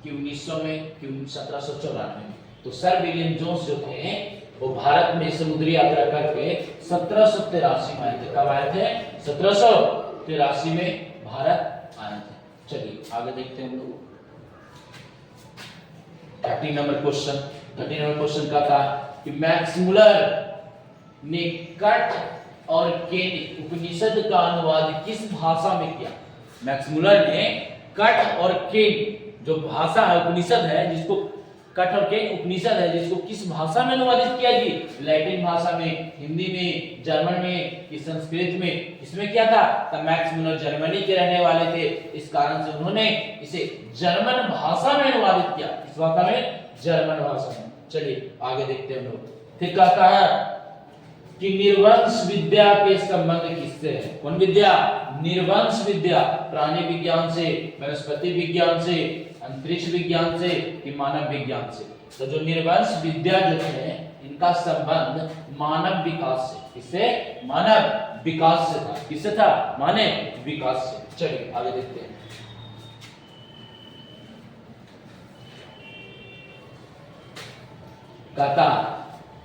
कि 1900 में, कि 1794 में? तो सर विलियम जोन्स जो थे वो भारत में समुद्री यात्रा करके 1783 में आए थे। कब आए थे? 1783 में भारत आए थे। चलिए आगे देखते हैं हम लोग 30 नंबर क्वेश्चन। 30 नंबर क्वेश्चन का था कि मैक्स मुलर ने कट और केन उपनिषद का अनुवाद किस भाषा में किया। मैक्स मुलर ने कट और केन जो भाषा है उपनिषद है जिसको कट और केन उपनिषद है जिसको किस भाषा में अनुवादित किया जी। लैटिन भाषा में, हिंदी में, जर्मन में, कि संस्कृत में, इसमें क्या था। तो मैक्स मुलर जर्मनी के रहने वाले थे, इस कारण से उन्होंने इसे जर्मन भाषा में अनुवादित किया। इस भाषा में, जर्मन भाषा में। चलिए आगे देखते हैं हम लोग। फिर कहता है कि निर्वंश विद्या के संबंध किससे है। कौन विद्या। निर्वंश विद्या। प्राणी विज्ञान से, वनस्पति विज्ञान से, अंतरिक्ष विज्ञान से, कि मानव विज्ञान से। तो जो निर्वंश विद्या जो है इनका संबंध मानव विकास से, किससे। मानव विकास से था। किससे था। मानव विकास से। चलिए आगे देखते हैं। कहता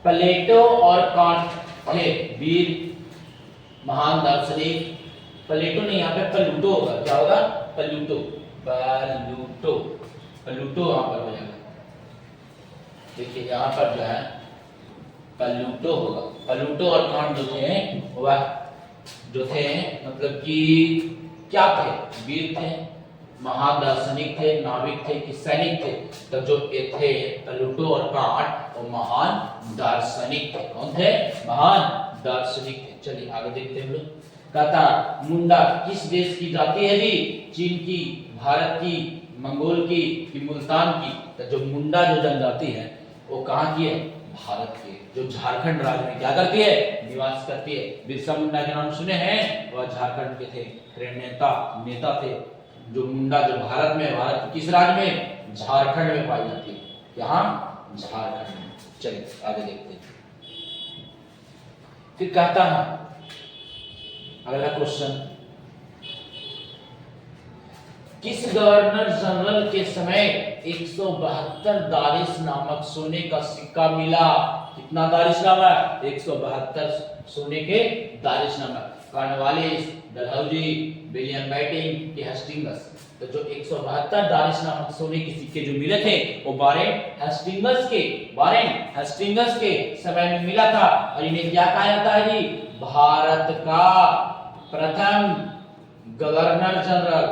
प्लेटो और कांट थे वीर महान दार्शनिक। प्लेटो नहीं, यहाँ पे प्लूटो होगा। क्या होगा। प्लूटो। प्लूटो प्लूटो यहाँ पर हो जाएगा। देखिए यहाँ पर जो है प्लूटो होगा। प्लूटो और कांट जो थे वह जो थे मतलब कि क्या थे। वीर थे, महान दार्शनिक थे, नाविक थे, कि सैनिक थे। तो जो ये थे प्लूटो और कांट वो महान दार्शनिक थे। कौन थे। महान दार्शनिक थे। चलिए आगे देखते हैं हम लोग। कहता मुंडा किस देश की जाति है जी। चीन की, भारत की, मंगोल की, कि मुल्तान की। तो जो मुंडा जो जनजाति है वो कहाँ की है। भारत की। जो झारखंड राज्य में क्या करती है। निवास करती है। बिरसा मुंडा के नाम सुने हैं। वह झारखंड के थे, नेता थे। जो मुंडा जो भारत में, भारत किस राज्य में। झारखंड में पाई जाती है। यहाँ झारखंड में। चलिए आगे देखते हैं। फिर कहता है अगला क्वेश्चन, किस गवर्नर जनरल के समय 172 दारिश नामक सोने का सिक्का मिला। कितना दारिशनामा। 172 सोने के दारिशनामा। कॉर्नवालिस, डलहौजी, विलियम बेंटिंक, कि हेस्टिंगस। तो जो 172 दारिश नामक सोने के सिक्के जो मिले थे वो वारेन हेस्टिंगस के समय में मिला था। और इन्हें क्या कहा जाता है जी। भारत का प्रथम गवर्नर जनरल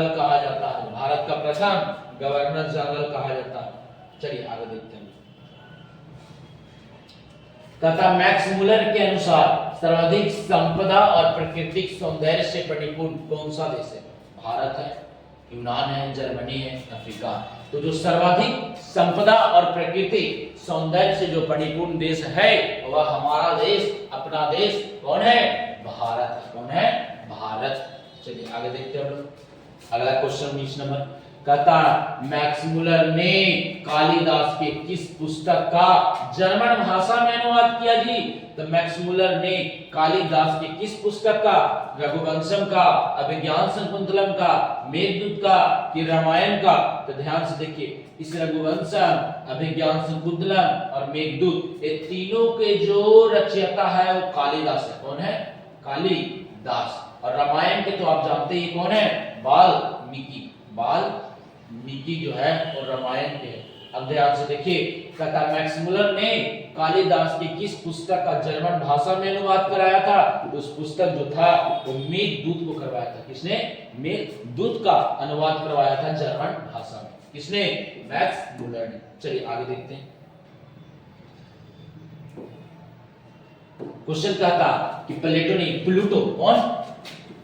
कहा जाता है। भारत का प्रथम गवर्नर जनरल कहा जाता है। चलिए आगे देखते हैं। तथा मैक्स मुलर के अनुसार सर्वाधिक संपदा और प्राकृतिक सौंदर्य से परिपूर्ण कौन सा देश है। भारत है, यूनान है, जर्मनी है, अफ्रीका। तो जो सर्वाधिक संपदा और प्राकृतिक सौंदर्य से जो परिपूर्ण देश है वह हमारा देश, अपना देश कौन है। भारत है। कौन है। भारत। चलिए आगे देखते हैं हम लोग। अगला क्वेश्चन 20 नंबर। कहता मैक्स मुलर ने कालिदास के किस पुस्तक का जर्मन भाषा में अनुवाद किया जी। तो मैक्स मुलर ने कालिदास के किस पुस्तक का। रघुवंशम का, अभिज्ञान शाकुंतलम का, मेघदूत का, कि रामायण का। तो ध्यान से देखिए इस रघुवंशम, अभिज्ञान शाकुंतलम और मेघदूत ये तीनों के जो रचयिता है वो कालिदास है। कौन है। कालिदास। और रामायण के तो आप जानते ही कौन है। वाल्मीकि जो है और रामायण के। अब ध्यान से देखिए कहता मैक्स मुलर ने कालिदास की किस पुस्तक का जर्मन भाषा में अनुवाद कराया था। तो उस पुस्तक जो था वो मेघदूत को करवाया था। किसने। मेघदूत का अनुवाद करवाया था जर्मन भाषा में। किसने। मैक्स मुलर ने। चलिए आगे देखते हैं। क्वेश्चन कहता कि प्लेटो नहीं, प्लूटो। कौन।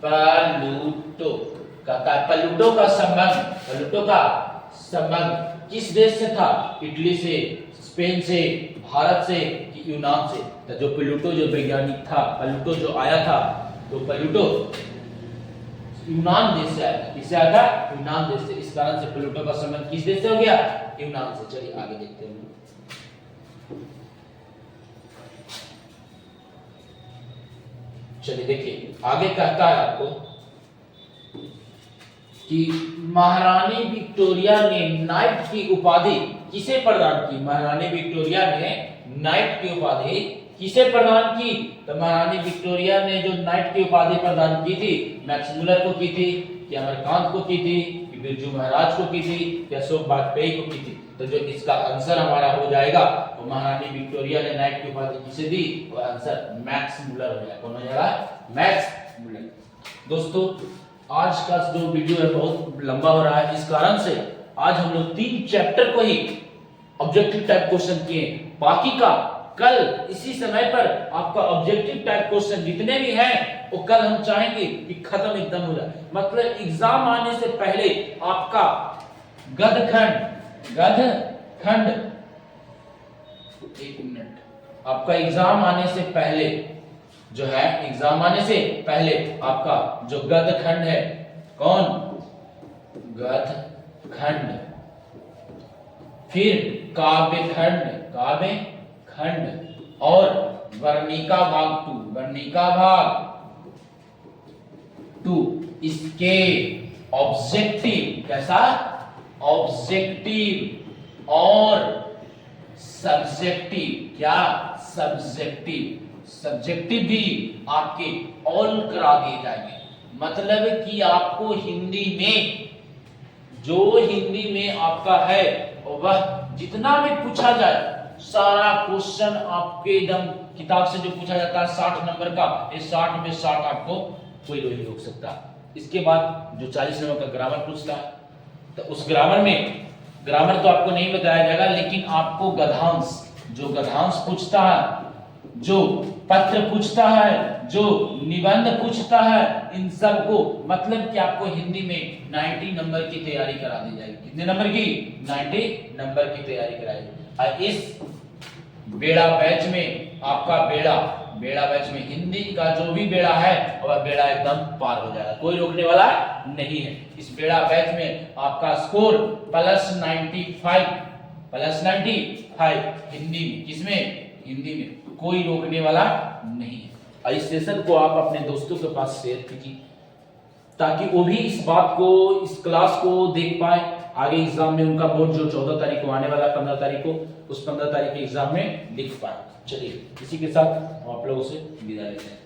प्लूटो। कहता है प्लूटो का संबंध किस देश से था। इटली से, स्पेन से, भारत से, कि यूनान से। तो जो प्लूटो जो वैज्ञानिक था, प्लूटो जो आया था, तो प्लूटो यूनान देश से आया था। किससे आया था। यूनान देश से। इस कारण से प्लूटो का संबंध किस देश से हो गया। यूनान से। चलिए आगे देखते हैं। चलिए देखिए आगे कहता है आपको कि महारानी विक्टोरिया ने नाइट की उपाधि किसे प्रदान की। महारानी विक्टोरिया ने नाइट की उपाधि किसे प्रदान की? तो महारानी विक्टोरिया ने जो नाइट की उपाधि प्रदान की थी, मैक्समुलर को की थी, कि अमरकांत को की थी, कि बिरजू महाराज को की थी, कि अशोक वाजपेयी को की थी। तो जो इसका आंसर हमारा हो जाएगा वो महारानी विक्टोरिया ने नाइट की उपाधि किसे दी? वह आंसर मैक्समुलर हो जाएगा। कौन हो जाएगा? मैक्समुलर। दोस्तों आज का जो वीडियो है बहुत लंबा हो रहा है, इस कारण से आज हम लोग 3 चैप्टर को ही ऑब्जेक्टिव टाइप क्वेश्चन किए, बाकी का कल इसी समय पर आपका ऑब्जेक्टिव टाइप क्वेश्चन जितने भी हैं वो कल हम चाहेंगे कि खत्म एकदम हो जाए। मतलब एग्जाम आने से पहले आपका गदखंड एक मिनट, आपका एग्जाम आने से पहले जो है, एग्जाम आने से पहले आपका जो गदखंड है, कौन? गदखंड, फिर काव्यखंड और वर्णिका भाग 2 इसके ऑब्जेक्टिव, कैसा? ऑब्जेक्टिव और सब्जेक्टिव। क्या? सब्जेक्टिव भी आपके ऑल करा दिए जाएंगे। मतलब कि आपको हिंदी में, जो हिंदी में आपका है वह जितना भी पूछा जाए सारा क्वेश्चन आपके एकदम किताब से जो पूछा जाता है 60 नंबर का, इस 60 में 60 आपको कोई नहीं रोक सकता। इसके बाद जो 40 नंबर का ग्रामर पूछता है, तो उस ग्रामर तो आपको नहीं बताया जाएगा, लेकिन आपको गद्यांश, जो गद्यांश पूछता है, जो पत्र पूछता है, जो निबंध पूछता है, इन सब को मतलब कि आपको हिंदी में 90 नंबर की तैयारी करा दी जाएगी। कितने नंबर की? 90 नंबर की तैयारी कराएगी। और इस बेड़ा बैच में आपका बेड़ा बैच में हिंदी का जो भी बेड़ा है वह बेड़ा एकदम पार हो जाएगा, कोई रोकने वाला नहीं है। इस बेड़ा बैच में आपका स्कोर +95 हिंदी में, किसमें? हिंदी में, कोई रोकने वाला नहीं है। और इस सेशन को आप अपने दोस्तों के पास शेयर कीजिए ताकि वो भी इस बात को, इस क्लास को देख पाए। आगे एग्जाम में उनका बोर्ड जो 14 तारीख को आने वाला है, 15 तारीख को, उस 15 तारीख के एग्जाम में लिख पाए। चलिए इसी के साथ हम आप लोगों से विदा लेते हैं।